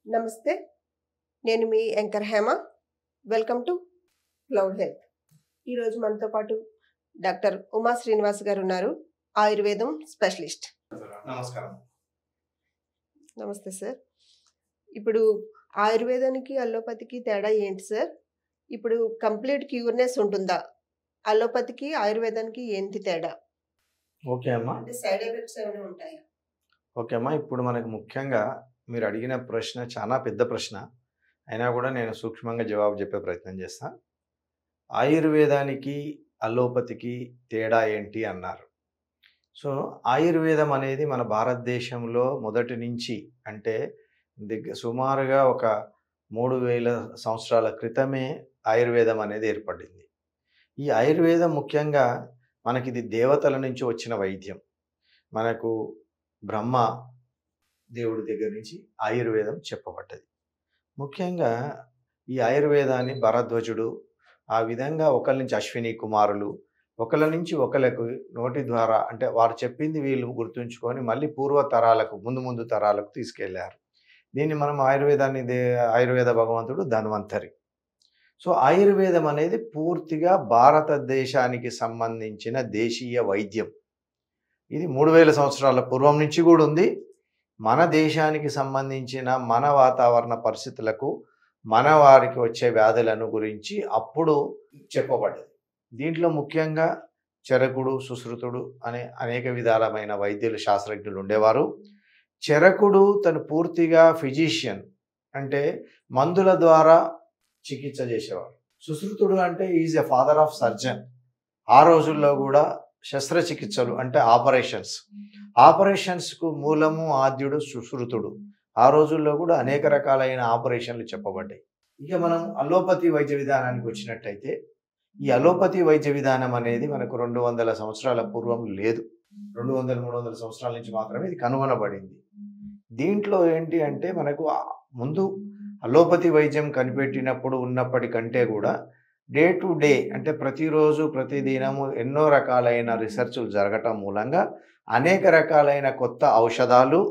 నమస్తే. నేను మీ anchor Hema. Welcome to Cloud Health. ఈరోజు మనతో పాటు డాక్టర్ ఉమా శ్రీనివాస్ గారు ఉన్నారు, ఆయుర్వేదం స్పెషలిస్ట్. నమస్కారం. నమస్తే సార్. ఇప్పుడు ఆయుర్వేదానికి అలోపతికి తేడా ఏంటి సార్? ఇప్పుడు కంప్లీట్ క్యూర్నెస్ ఉంటుందా? అలోపతికి ఆయుర్వేదానికి ఏంటి తేడా? ఓకే అమ్మా. అంటే సైడ్ ఎఫెక్ట్స్ ఏమైనా ఉంటాయా? ఓకే అమ్మా. ఇప్పుడు మనకు ముఖ్యంగా మీరు అడిగిన ప్రశ్న చాలా పెద్ద ప్రశ్న అయినా కూడా నేను సూక్ష్మంగా జవాబు చెప్పే ప్రయత్నం చేస్తా. ఆయుర్వేదానికి అలోపతికి తేడా ఏంటి అన్నారు. సో ఆయుర్వేదం అనేది మన భారతదేశంలో మొదటి నుంచి అంటే సుమారుగా ఒక 3000 సంవత్సరాల క్రితమే ఆయుర్వేదం అనేది ఏర్పడింది. ఈ ఆయుర్వేదం ముఖ్యంగా మనకిది దేవతల నుంచి వచ్చిన వైద్యం. మనకు బ్రహ్మ దేవుడి దగ్గర నుంచి ఆయుర్వేదం చెప్పబడ్డది. ముఖ్యంగా ఈ ఆయుర్వేదాన్ని భరద్వాజుడు ఆ విధంగా ఒకరి నుంచి అశ్విని కుమారులు ఒకళ్ళ నుంచి ఒకళ్ళకు నోటి ద్వారా అంటే వారు చెప్పింది వీళ్ళు గుర్తుంచుకొని మళ్ళీ పూర్వ తరాలకు ముందు తరాలకు తీసుకెళ్లారు. దీన్ని మనం ఆయుర్వేద భగవంతుడు ధన్వంతరి. సో ఆయుర్వేదం అనేది పూర్తిగా భారతదేశానికి సంబంధించిన దేశీయ వైద్యం. ఇది 3000 సంవత్సరాల పూర్వం నుంచి కూడా ఉంది. మన దేశానికి సంబంధించిన మన వాతావరణ పరిస్థితులకు మన వారికి వచ్చే వ్యాధులను గురించి అప్పుడు చెప్పబడ్డది. దీంట్లో ముఖ్యంగా చరకుడు, సుశ్రుతుడు అనే అనేక విధాలమైన వైద్యులు శాస్త్రజ్ఞులు ఉండేవారు. చరకుడు తను పూర్తిగా ఫిజిషియన్ అంటే మందుల ద్వారా చికిత్స చేసేవాడు. సుశ్రుతుడు అంటే is a father of surgeon. ఆ రోజుల్లో కూడా శస్త్రచికిత్సలు అంటే ఆపరేషన్స్కు మూలము ఆద్యుడు సుశ్రుతుడు. ఆ రోజుల్లో కూడా అనేక రకాలైన ఆపరేషన్లు చెప్పబడ్డాయి. ఇక మనం అలోపతి వైద్య విధానానికి వచ్చినట్టయితే ఈ అలోపతి వైద్య విధానం అనేది మనకు 200 సంవత్సరాల పూర్వం లేదు. 200-300 సంవత్సరాల నుంచి మాత్రమే ఇది కనుగొనబడింది. దీంట్లో ఏంటి అంటే మనకు ముందు అలోపతి వైద్యం కనిపెట్టినప్పుడు ఉన్నప్పటికంటే కూడా డే టు డే అంటే ప్రతిరోజు ప్రతిదినము ఎన్నో రకాలైన రీసెర్చ్లు జరగటం మూలంగా అనేక రకాలైన కొత్త ఔషధాలు,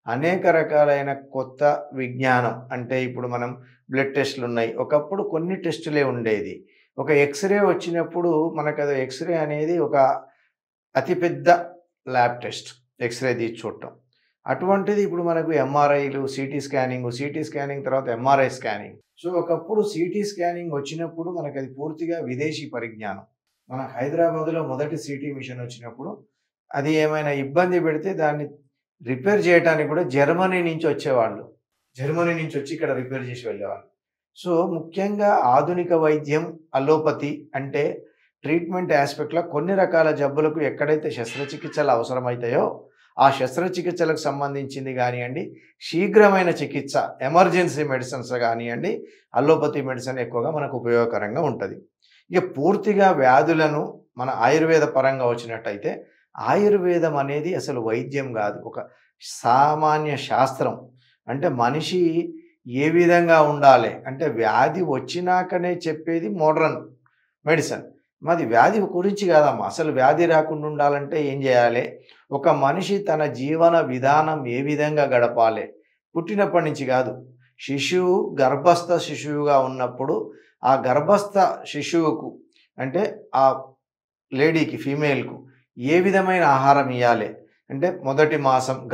అనేక రకాలైన కొత్త విజ్ఞానం అంటే ఇప్పుడు మనం బ్లడ్ టెస్టులు ఉన్నాయి. ఒకప్పుడు కొన్ని టెస్టులే ఉండేది. ఒక ఎక్స్రే వచ్చినప్పుడు మనకు అది ఎక్స్రే అనేది ఒక అతిపెద్ద ల్యాబ్ టెస్ట్, ఎక్స్రే తీసి చూడటం. అటువంటిది ఇప్పుడు మనకు ఎంఆర్ఐలు, సిటీ స్కానింగ్ తర్వాత ఎంఆర్ఐ స్కానింగ్. సో ఒకప్పుడు సిటీ స్కానింగ్ వచ్చినప్పుడు మనకు అది పూర్తిగా విదేశీ పరిజ్ఞానం. మనకు హైదరాబాద్లో మొదటి సిటీ మిషన్ వచ్చినప్పుడు అది ఏమైనా ఇబ్బంది పెడితే దాన్ని రిపేర్ చేయడానికి కూడా జర్మనీ నుంచి వచ్చేవాళ్ళు. జర్మనీ నుంచి వచ్చి ఇక్కడ రిపేర్ చేసి వెళ్ళేవాళ్ళు. సో ముఖ్యంగా ఆధునిక వైద్యం అలోపతి అంటే ట్రీట్మెంట్ ఆస్పెక్ట్లో కొన్ని రకాల జబ్బులకు ఎక్కడైతే శస్త్రచికిత్సలు అవసరమవుతాయో ఆ శస్త్రచికిత్సలకు సంబంధించింది కానివ్వండి, శీఘ్రమైన చికిత్స ఎమర్జెన్సీ మెడిసిన్స్ కానివ్వండి, అలోపతి మెడిసిన్ ఎక్కువగా మనకు ఉపయోగకరంగా ఉంటుంది. ఇక పూర్తిగా వ్యాధులను మన ఆయుర్వేద పరంగా వచ్చినట్టయితే ఆయుర్వేదం అనేది అసలు వైద్యం కాదు, ఒక సామాన్య శాస్త్రం. అంటే మనిషి ఏ విధంగా ఉండాలి అంటే వ్యాధి వచ్చినాకనే చెప్పేది మోడర్న్ మెడిసిన్. మాది వ్యాధి గురించి కాదమ్మా. అసలు వ్యాధి రాకుండా ఉండాలంటే ఏం చేయాలి, ఒక మనిషి తన జీవన విధానం ఏ విధంగా గడపాలి, పుట్టినప్పటి నుంచి కాదు, శిశువు గర్భస్థ శిశువుగా ఉన్నప్పుడు ఆ గర్భస్థ శిశువుకు అంటే ఆ లేడీకి ఫీమేల్కు ఏ విధమైన ఆహారం ఇవ్వాలి అంటే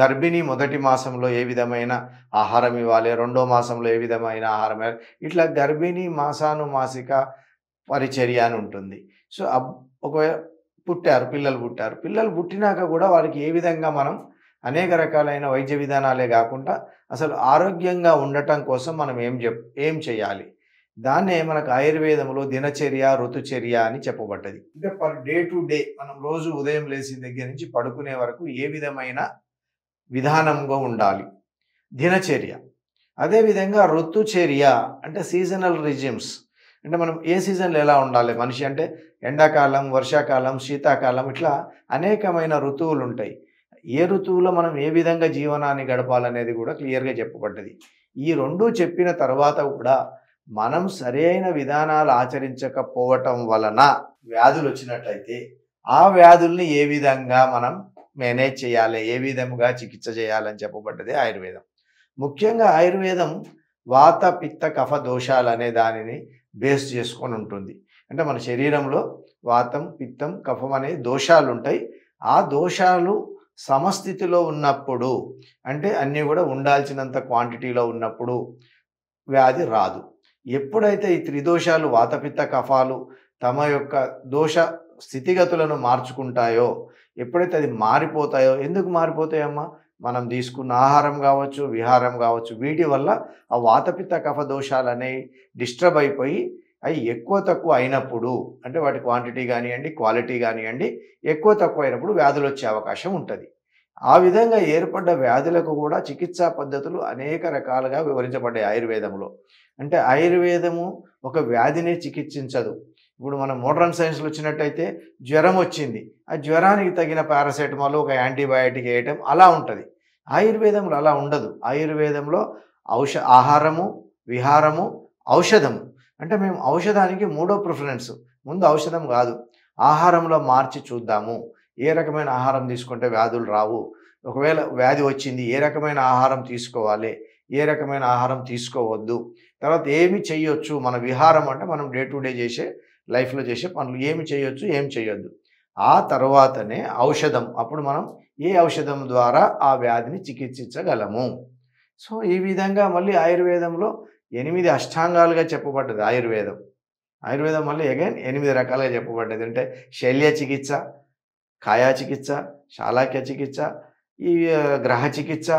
గర్భిణి మొదటి మాసంలో ఏ విధమైన ఆహారం ఇవ్వాలి, రెండో మాసంలో ఏ విధమైన ఆహారం ఇవ్వాలి, ఇట్లా గర్భిణి మాసానుమాసిక పరిచర్య అని ఉంటుంది. సో ఒకవేళ పిల్లలు పుట్టినాక కూడా వారికి ఏ విధంగా మనం అనేక రకాలైన వైద్య విధానాలే కాకుండా అసలు ఆరోగ్యంగా ఉండటం కోసం మనం ఏం చేయాలి, దాన్నే మనకు ఆయుర్వేదంలో దినచర్య ఋతుచర్య అని చెప్పబడ్డది. అంటే పర్ డే టు డే మనం రోజు ఉదయం లేచిన దగ్గర నుంచి పడుకునే వరకు ఏ విధమైన విధానంగా ఉండాలి దినచర్య. అదేవిధంగా ఋతుచర్య అంటే సీజనల్ రిజిమ్స్ అంటే మనం ఏ సీజన్లో ఎలా ఉండాలి మనిషి అంటే ఎండాకాలం, వర్షాకాలం, శీతాకాలం ఇట్లా అనేకమైన ఋతువులు ఉంటాయి. ఏ ఋతువులో మనం ఏ విధంగా జీవనాన్ని గడపాలనేది కూడా క్లియర్గా చెప్పబడ్డది. ఈ రెండు చెప్పిన తర్వాత కూడా మనం సరైన విధానాలు ఆచరించకపోవటం వలన వ్యాధులు వచ్చినట్లయితే ఆ వ్యాధుల్ని ఏ విధంగా మనం మేనేజ్ చేయాలి, ఏ విధంగా చికిత్స చేయాలని చెప్పబడ్డది ఆయుర్వేదం. ముఖ్యంగా ఆయుర్వేదం వాత పిత్త కఫ దోషాలు అనే దానిని బేస్ చేసుకొని ఉంటుంది. అంటే మన శరీరంలో వాతం పిత్తం కఫం అనే దోషాలు ఉంటాయి. ఆ దోషాలు సమస్థితిలో ఉన్నప్పుడు, అంటే అన్నీ కూడా ఉండాల్సినంత క్వాంటిటీలో ఉన్నప్పుడు వ్యాధి రాదు. ఎప్పుడైతే ఈ త్రిదోషాలు వాతపిత్త కఫాలు తమ యొక్క దోష స్థితిగతులను మార్చుకుంటాయో, ఎప్పుడైతే అది మారిపోతాయో, ఎందుకు మారిపోతాయమ్మా? మనం తీసుకున్న ఆహారం కావచ్చు, విహారం కావచ్చు, వీటి వల్ల ఆ వాతపిత్త కఫ దోషాలు అనేవి డిస్టర్బ్ అయిపోయి అవి ఎక్కువ తక్కువ అయినప్పుడు, అంటే వాటి క్వాంటిటీ కానివ్వండి, క్వాలిటీ కానివ్వండి, ఎక్కువ తక్కువ అయినప్పుడు వ్యాధులు వచ్చే అవకాశం ఉంటుంది. ఆ విధంగా ఏర్పడ్డ వ్యాధులకు కూడా చికిత్సా పద్ధతులు అనేక రకాలుగా వివరించబడ్డాయి ఆయుర్వేదంలో. అంటే ఆయుర్వేదము ఒక వ్యాధిని చికిత్సించదు. ఇప్పుడు మనం మోడర్న్ సైన్స్లో వచ్చినట్టయితే జ్వరం వచ్చింది, ఆ జ్వరానికి తగిన పారాసెటమాల్ ఒక యాంటీబయాటిక్ వేయటం అలా ఉంటుంది. ఆయుర్వేదంలో అలా ఉండదు. ఆయుర్వేదంలో ఆహారము, విహారము, ఔషధము. అంటే మేము ఔషధానికి మూడో ప్రిఫరెన్స్. ముందు ఔషధం కాదు, ఆహారంలో మార్చి చూద్దాము. ఏ రకమైన ఆహారం తీసుకుంటే వ్యాధులు రావు, ఒకవేళ వ్యాధి వచ్చింది ఏ రకమైన ఆహారం తీసుకోవాలి, ఏ రకమైన ఆహారం తీసుకోవద్దు, తర్వాత ఏమి చేయొచ్చు. మన విహారం అంటే మనం డే టు డే చేసే లైఫ్లో చేసే పనులు ఏమి చేయొచ్చు, ఏం చేయొద్దు. ఆ తర్వాతనే ఔషధం. అప్పుడు మనం ఏ ఔషధం ద్వారా ఆ వ్యాధిని చికిత్సించగలము. సో ఈ విధంగా మళ్ళీ ఆయుర్వేదంలో 8 అష్టాంగాలుగా చెప్పబడ్డది ఆయుర్వేదం. ఆయుర్వేదం మళ్ళీ అగైన్ 8 రకాలుగా చెప్పబడ్డది. అంటే శల్య చికిత్స, కాయా చికిత్స, శాలాక్య చికిత్స, ఈ గ్రహ చికిత్స,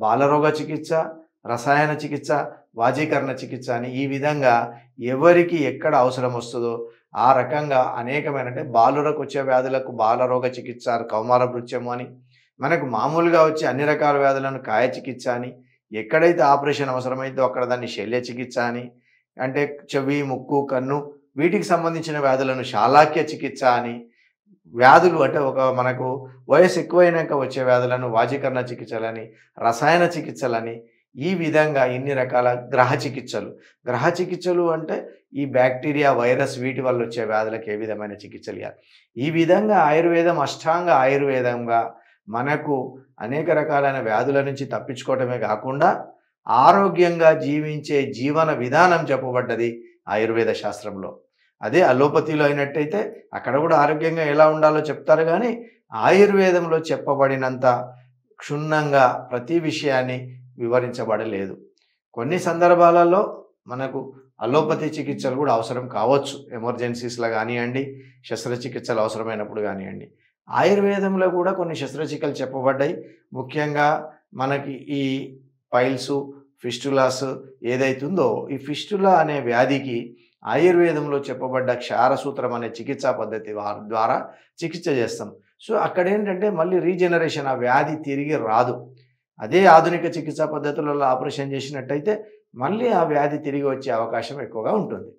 బాలరోగ చికిత్స, రసాయన చికిత్స, వాజీకరణ చికిత్స అని ఈ విధంగా ఎవరికి ఎక్కడ అవసరం వస్తుందో ఆ రకంగా అనేకమైన, అంటే బాలురకు వచ్చే వ్యాధులకు బాలరోగ చికిత్స, కౌమార భృత్యము అని, మనకు మామూలుగా వచ్చే అన్ని రకాల వ్యాధులను కాయ చికిత్స అని, ఎక్కడైతే ఆపరేషన్ అవసరమైందో అక్కడ దాన్ని శల్య చికిత్స అని, అంటే చెవి, ముక్కు, కన్ను వీటికి సంబంధించిన వ్యాధులను శాలాక్య చికిత్స అని, వ్యాధులు అంటే ఒక మనకు వయసు ఎక్కువైనాక వచ్చే వ్యాధులను వాజీకరణ చికిత్సలని, రసాయన చికిత్సలని, ఈ విధంగా ఇన్ని రకాల గ్రహ చికిత్సలు. గ్రహ చికిత్సలు అంటే ఈ బ్యాక్టీరియా, వైరస్ వీటి వల్ల వచ్చే వ్యాధులకు ఏ విధమైన చికిత్సలు ఇవ్వాలి. ఈ విధంగా ఆయుర్వేదం అష్టాంగ ఆయుర్వేదంగా మనకు అనేక రకాలైన వ్యాధుల నుంచి తప్పించుకోవటమే కాకుండా ఆరోగ్యంగా జీవించే జీవన విధానం చెప్పబడ్డది ఆయుర్వేద శాస్త్రంలో. అదే అలోపతిలో అయినట్టయితే అక్కడ కూడా ఆరోగ్యంగా ఎలా ఉండాలో చెప్తారు, కానీ ఆయుర్వేదంలో చెప్పబడినంత క్షుణ్ణంగా ప్రతి విషయాన్ని వివరించబడలేదు. కొన్ని సందర్భాలలో మనకు అలోపతి చికిత్సలు కూడా అవసరం కావచ్చు, ఎమర్జెన్సీస్లో కానివ్వండి, శస్త్రచికిత్సలు అవసరమైనప్పుడు కానివ్వండి. ఆయుర్వేదంలో కూడా కొన్ని శస్త్రచికిత్సలు చెప్పబడ్డాయి. ముఖ్యంగా మనకి ఈ పైల్స్, ఫిస్టులాస్ ఏదైతుందో, ఈ ఫిస్టులా అనే వ్యాధికి ఆయుర్వేదంలో చెప్పబడ్డ క్షారసూత్రం అనే చికిత్సా పద్ధతి ద్వారా చికిత్స చేస్తాం. సో అక్కడ ఏంటంటే మళ్ళీ రీజనరేషన్, ఆ వ్యాధి తిరిగి రాదు. అదే ఆధునిక చికిత్సా పద్ధతులలో ఆపరేషన్ చేసినట్టయితే మళ్ళీ ఆ వ్యాధి తిరిగి వచ్చే అవకాశం ఎక్కువగా ఉంటుంది.